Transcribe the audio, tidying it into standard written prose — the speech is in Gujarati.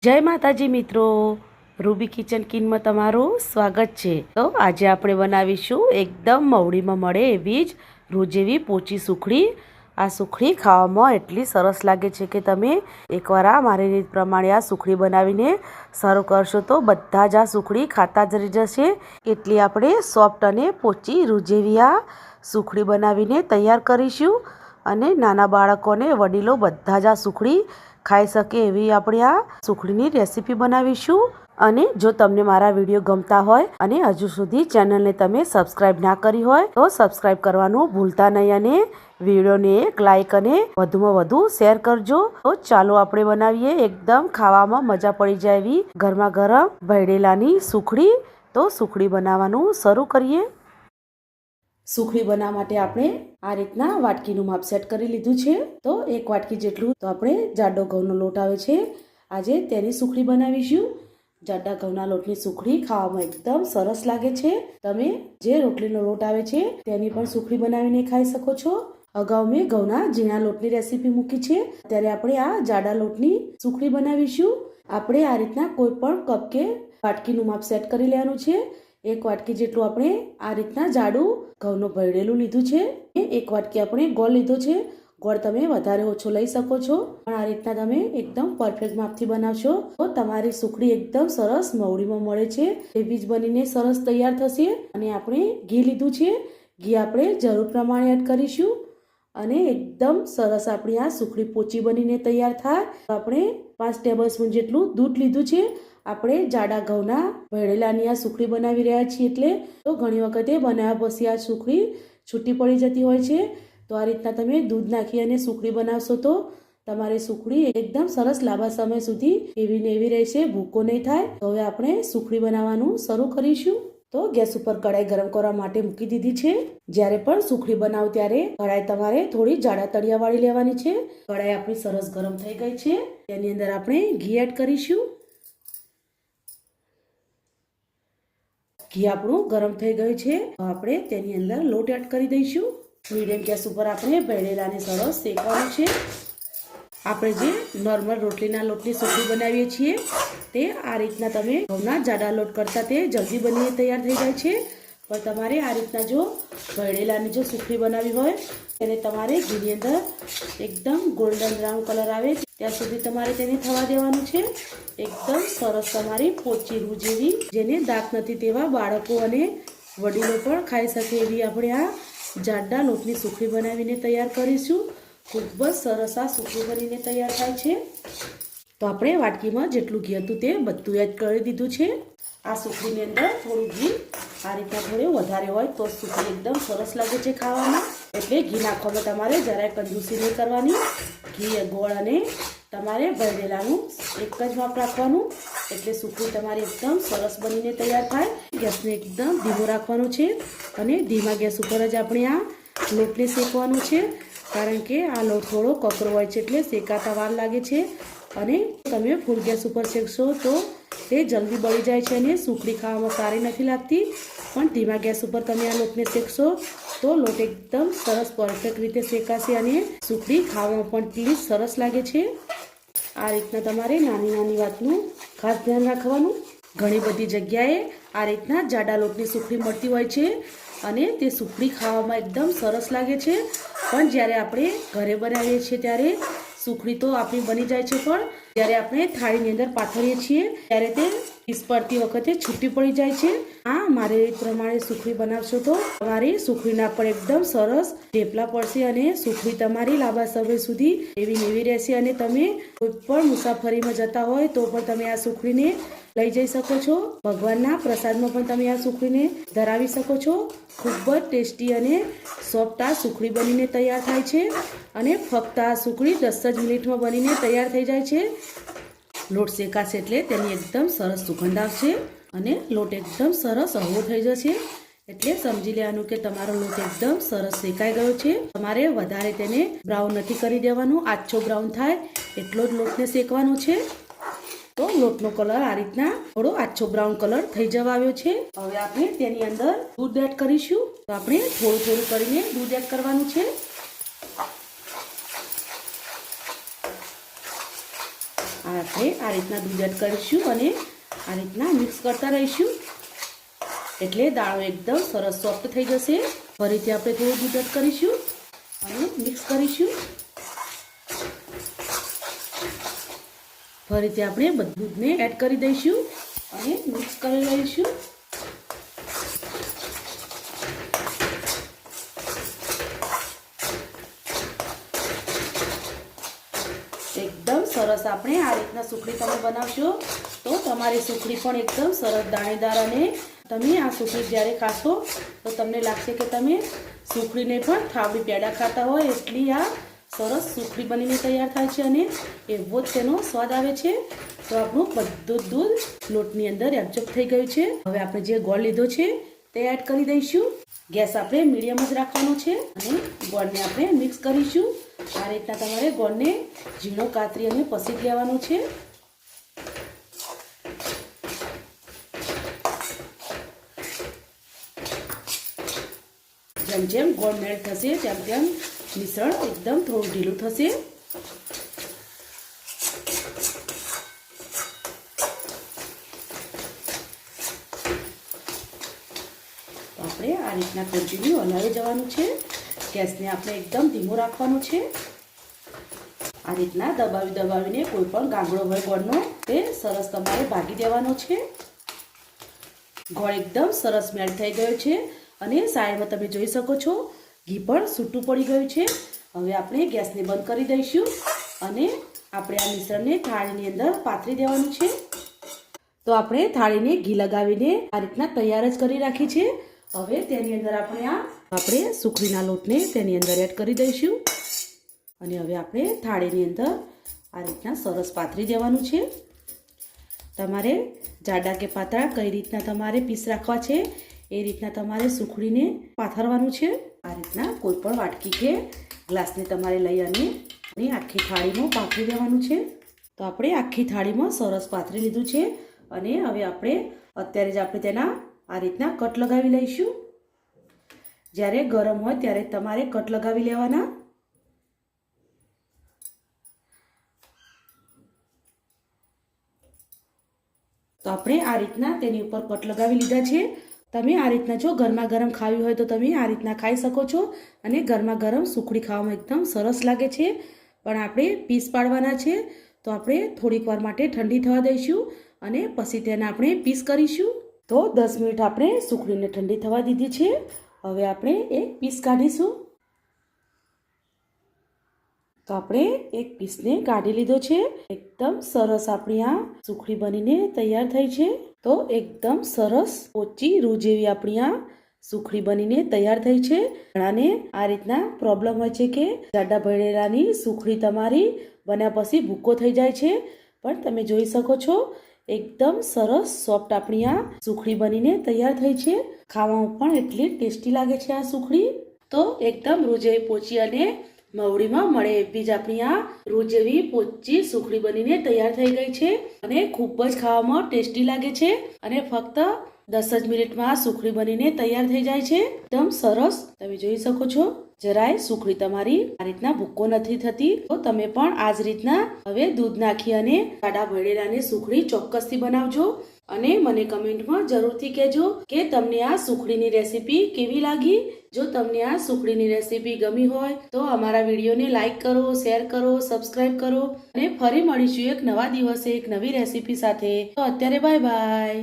જય માતાજી મિત્રો, રૂબી કિચન કિનમાં તમારું સ્વાગત છે। તો આજે આપણે બનાવીશું એકદમ મવડીમાં મળે એવી જ રૂ જેવી પોચી સુખડી। આ સુખડી ખાવામાં એટલી સરસ લાગે છે કે તમે એકવાર આ મારી રીત પ્રમાણે આ સુખડી બનાવીને સર્વ કરશો તો બધા જ આ સુખડી ખાતા જ રહી જશે। એટલી આપણે સોફ્ટ અને પોચી રૂ જેવી આ સુખડી બનાવીને તૈયાર કરીશું અને નાના બાળકોને વડીલો બધા જ આ સુખડી ખાઈ શકે એવી આપણે આ સુખડીની રેસીપી બનાવીશું। અને જો તમને મારા વિડીયો ગમતા હોય અને હજુ સુધી ચેનલને તમે સબસ્ક્રાઇબ ના કરી હોય તો સબસ્ક્રાઇબ કરવાનું ભૂલતા નહીં અને વિડીયોને એક લાઈક અને વધુમાં વધુ શેર કરજો। તો ચાલો આપણે બનાવીએ એકદમ ખાવામાં મજા પડી જાય એવી ગરમા ગરમ ભૈડેલાની સુખડી। તો સુખડી બનાવવાનું શરૂ કરીએ। સુખડી બનાવવા માટે આપણે આ રીતના વાટકીનું માપ સેટ કરી લીધું છે। તો એક વાટકી જેટલું તો આપણે જાડો ઘઉંનો લોટ આવે છે, આજે તેની સુખડી બનાવીશું। જાડા ઘઉંના લોટની સુખડી ખાવામાં એકદમ સરસ લાગે છે। તમે જે રોટલીનો લોટ આવે છે તેની પણ સુખડી બનાવીને ખાઈ શકો છો। અગાઉ મેં ઘઉંના ઝીણા લોટની રેસીપી મૂકી છે, ત્યારે આપણે આ જાડા લોટની સુખડી બનાવીશું। આપણે આ રીતના કોઈ પણ કપ કે વાટકીનું માપ સેટ કરી લેવાનું છે। એક વાટકી જેટલું આપણે આ રીતના જાડું ઘઉંનું ભરેલું લીધું છે। એક વાટકી આપણે ગોળ લીધો છે। ગોળ તમે વધારે ઓછો લઈ શકો છો, પણ આ રીતના તમે એકદમ પરફેક્ટ માપથી બનાવશો તો તમારી સુખડી એકદમ સરસ મવડીમાં મળે છે એવી જ બનીને સરસ તૈયાર થશે। અને આપણે ઘી લીધું છે, ઘી આપણે જરૂર પ્રમાણે એડ કરીશું અને એકદમ સરસ આપણી આ સુખડી પોચી બનીને તૈયાર થાય તો આપણે 5 ટેબલ સ્પૂન જેટલું દૂધ લીધું છે। આપણે જાડા ઘઉંના ભરેલાની આ સુખડી બનાવી રહ્યા છીએ એટલે તો ઘણી વખતે બનાવ્યા પછી આ સુખડી છૂટી પડી જતી હોય છે। તો આ રીતના તમે દૂધ નાખી અને સુખડી બનાવશો તો તમારી સુખડી એકદમ સરસ લાંબા સમય સુધી એવી ને એવી રહેશે, ભૂકો નહીં થાય। તો હવે આપણે સુખડી બનાવવાનું શરૂ કરીશું। તો ગેસ ઉપર કઢાઈ ગરમ કરવા માટે મૂકી દીધી છે। જ્યારે પણ સુખડી બનાવો ત્યારે કઢાઈ તમારે થોડી જાડા તળિયા વાળી લેવાની છે। કઢાઈ આપણી સરસ ગરમ થઈ ગઈ છે, તેની અંદર આપણે ઘી એડ કરીશું। ઘી આપણું ગરમ થઈ ગયું છે, તો આપણે તેની અંદર લોટ એડ કરી દઈશું। મીડિયમ ગેસ ઉપર આપણે ભરેલાને સરસ શેકવાનું છે। આપણે જે નોર્મલ રોટલીના લોટની સુખડી બનાવીએ છીએ તે આ રીતના તમે ઘઉંના જાડા લોટ કરતા તે જલ્દી બનીને તૈયાર થઈ જાય છે, પણ તમારે આ રીતના જો ભરેલાની જો સુખડી બનાવી હોય તેને તમારે ઘીની અંદર એકદમ ગોલ્ડન બ્રાઉન કલર આવે ત્યાં સુધી તમારે તેને થવા દેવાનું છે। એકદમ સરસ તમારી પોચી રૂ જેવી, જેને દાંત નથી તેવા બાળકો અને વડીલો પણ ખાઈ શકે એવી આપણે આ જાડા લોટની સુખડી બનાવીને તૈયાર કરીશું। ખૂબ જ સરસ આ સુખડી બનીને તૈયાર થાય છે। તો આપણે વાટકીમાં જેટલું ઘી હતું તે બધું એડ કરી દીધું છે। આ સુખડીની અંદર થોડું ઘી આ રીતના થોડું વધારે હોય તો સુખડી એકદમ સરસ લાગે છે ખાવામાં, એટલે ઘી નાખવામાં તમારે જરાય કંજૂસી નહીં કરવાની। ઘી, ગોળ અને તમારે ભરેલાનું એક જ માપ રાખવાનું, એટલે સુખડી તમારી એકદમ સરસ બનીને તૈયાર થાય। ગેસને એકદમ ધીમો રાખવાનો છે અને ધીમા ગેસ ઉપર જ આપણે આ લોટને શેકવાનો છે, કારણ કે આ લોટ થોડો કકરો હોય છે એટલે શેકાતા વાર લાગે છે। અને તમે ફૂલ ગેસ ઉપર શેકશો તો તે જલ્દી બળી જાય છે અને સુખડી ખાવામાં સારી નથી લાગતી, પણ ધીમા ગેસ ઉપર તમે આ લોટને શેકશો તો લોટ એકદમ સરસ પરફેક્ટ રીતે શેકાશે અને સુખડી ખાવામાં પણ એટલી સરસ લાગે છે। આ રીતના તમારે નાની નાની વાતનું ખાસ ધ્યાન રાખવાનું। ઘણી બધી જગ્યાએ આ રીતના જાડા લોટની સુખડી મળતી હોય છે અને તે સુખડી ખાવામાં એકદમ સરસ લાગે છે, પણ જ્યારે આપણે ઘરે બનાવીએ છીએ ત્યારે સુખડી તો આપણી બની જાય છે, પણ જ્યારે આપણે થાળીની અંદર પાથરીએ છીએ ત્યારે તે પીસ પડતી વખતે છૂટી પડી જાય છે। આ મારી રીત પ્રમાણે સુખડી બનાવશો તો તમારી સુખડીના પર એકદમ સરસ ઢેપલા પડશે અને સુખડી તમારી લાંબા સમય સુધી એવી નેવી રહેશે અને તમે કોઈ પણ મુસાફરીમાં જતા હોય તો પણ તમે આ સુખડીને લઈ જઈ શકો છો। ભગવાનના પ્રસાદમાં પણ તમે આ સુખડીને ધરાવી શકો છો। ખૂબ જ ટેસ્ટી અને સોફ્ટ આ સુખડી બનીને તૈયાર થાય છે અને ફક્ત આ સુખડી 10 જ મિનિટમાં બનીને તૈયાર થઈ જાય છે। લોટ શેકાશે એટલે તેની એકદમ સરસ સુગંધ આવશે અને લોટ એકદમ સરસ હળવો થઈ જશે, એટલે સમજી લેવાનું કે તમારો લોટ એકદમ સરસ શેકાઈ ગયો છે। તમારે વધારે તેને બ્રાઉન નથી કરી દેવાનું, આછો બ્રાઉન થાય એટલો જ લોટને શેકવાનો છે। તો લોટનો કલર આ રીતના થોડો આછો બ્રાઉન કલર થઈ જવા આવ્યો છે। હવે આપણે તેની અંદર દૂધ એડ કરીશું। તો આપણે થોડું થોડું કરીને દૂધ એડ કરવાનું છે। આ આપણે આ રીતના દૂધ એડ કરીશું અને આ રીતના મિક્સ કરતા રહીશું એટલે દાળો એકદમ સરસ સોફ્ટ થઈ જશે. ફરીથી આપણે થોડું દૂધ એડ કરીશું અને મિક્સ કરીશું. ફરીથી આપણે બધું દૂધને એડ કરી દઈશું અને મિક્સ કરી લઈશું. એકદમ સરસ આપણે આ રીતના સુખડી તમે બનાવશો તો તમારી સુખડી પણ એકદમ સરસ દાણેદાર અને તમે આ સુખડી જ્યારે ખાશો તો તમને લાગશે કે તમે સુખડીને પણ થાબડી પેડા ખાતા હોય એટલી આ સરસ સુખડી બનીને તૈયાર થાય છે અને એવો જ તેનો સ્વાદ આવે છે. તો આપણું બધું દૂધ લોટની અંદર એબ્ઝોર્બ થઈ ગયું છે. હવે આપણે જે ગોળ લીધો છે તે એડ કરી દઈશું. ગેસ આપણે મીડિયમ જ રાખવાનો છે અને ગોળને આપણે મિક્સ કરીશું. આ રીતના તમારે ગોળને ઝીણો કાતરી અને પસી લેવાનું છે. જેમ જેમ ગોળ મેલ્ટ થશે તેમ તેમ મિશ્રણ એકદમ થોડું ઢીલું થશે. આપણે આ રીતના કન્ટિન્યુ હલાવી જવાનું છે. ગેસને આપણે એકદમ ધીમો રાખવાનો છે. આ રીતના દબાવીને કોઈ પણ ગાંગડો હોય ગોળનો તે સરસ તમારે ભાગી દેવાનો છે. ગોળ એકદમ સરસ મેલ્ટ થઈ ગયો છે અને સાઈડમાં તમે જોઈ શકો છો ઘી પણ છૂટું પડી ગયું છે. હવે આપણે ગેસને બંધ કરી દઈશું અને આપણે આ મિશ્રણને થાળીની અંદર પાથરી દેવાનું છે. તો આપણે થાળીને ઘી લગાવીને આ રીતના તૈયાર જ કરી રાખી છે. હવે તેની અંદર આપણે સુખડીના લોટને તેની અંદર એડ કરી દઈશું અને હવે આપણે થાળીની અંદર આ રીતના સરસ પાથરી દેવાનું છે. તમારે જાડા કે પાતળા કઈ રીતના તમારે પીસ રાખવા છે એ રીતના તમારે સુખડીને પાથરવાનું છે. આ રીતના કોઈ પણ વાટકી કે ગ્લાસને તમારે લઈ અને આખી થાળીમાં પાથરી દેવાનું છે. તો આપણે આખી થાળીમાં સરસ પાથરી લીધું છે અને હવે આપણે અત્યારે જ આપણે તેના આ રીતના કટ લગાવી લઈશું. જ્યારે ગરમ હોય ત્યારે તમારે કટ લગાવી લેવાના. તો આપણે આ રીતના તેની ઉપર કટ લગાવી લીધા છે. તમે આ રીતના જો ગરમા ગરમ ખાવી હોય તો તમે આ રીતના ખાઈ શકો છો અને ગરમા ગરમ સુખડી ખાવામાં એકદમ સરસ લાગે છે. પણ આપણે પીસ પાડવાના છે તો આપણે થોડીક વાર માટે ઠંડી થવા દઈશું અને પછી તેને આપણે પીસ કરીશું. તો 10 મિનિટ આપણે સુખડીને ઠંડી થવા દીધી છે. હવે આપણે એક પીસ કાઢીશું. તો આપણે એક પીસને કાઢી લીધો છે. એકદમ સરસ આપણી આ સુખડી બનીને તૈયાર થઈ છે. તો એકદમ સરસ પોચી રૂ જેવી આપણી આ સુખડી બનીને તૈયાર થઈ છે. ઘણાને આ રીતના પ્રોબ્લેમ હોય છે કે જાડા ભરેલાની સુખડી તમારી બન્યા પછી ભૂકો થઈ જાય છે. પણ તમે જોઈ શકો છો એકદમ સરસ સોફ્ટ આપણી આ સુખડી બનીને તૈયાર થઈ છે. ખાવામાં પણ એટલી ટેસ્ટી લાગે છે આ સુખડી. તો એકદમ રૂ જેવી પોચી અને મવડીમાં મળે એવી જ આપણી આ રૂ જેવી પોચી સુખડી બનીને તૈયાર થઈ ગઈ છે અને ખૂબ જ ખાવામાં ટેસ્ટી લાગે છે અને ફક્ત 10 જ મિનિટમાં આ સુખડી બનીને તૈયાર થઈ જાય છે. એકદમ સરસ તમે જોઈ શકો છો. જરાય સુખડી તમારી આ રીતના ભૂકો નથી થતી. તો તમે પણ આ જ રીતના હવે દૂધ નાખી અને જાડા ભરેલાની સુખડી ચોક્કસથી બનાવજો અને મને કમેન્ટમાં જરૂરથી કહેજો કે તમને આ સુખડીની રેસીપી કેવી લાગી. જો તમને આ સુખડીની રેસીપી ગમી હોય તો અમારા વિડીયોને લાઈક કરો, શેર કરો, સબસ્ક્રાઇબ કરો અને ફરી મળીશું એક નવા દિવસે એક નવી રેસીપી સાથે. તો અત્યારે બાય બાય.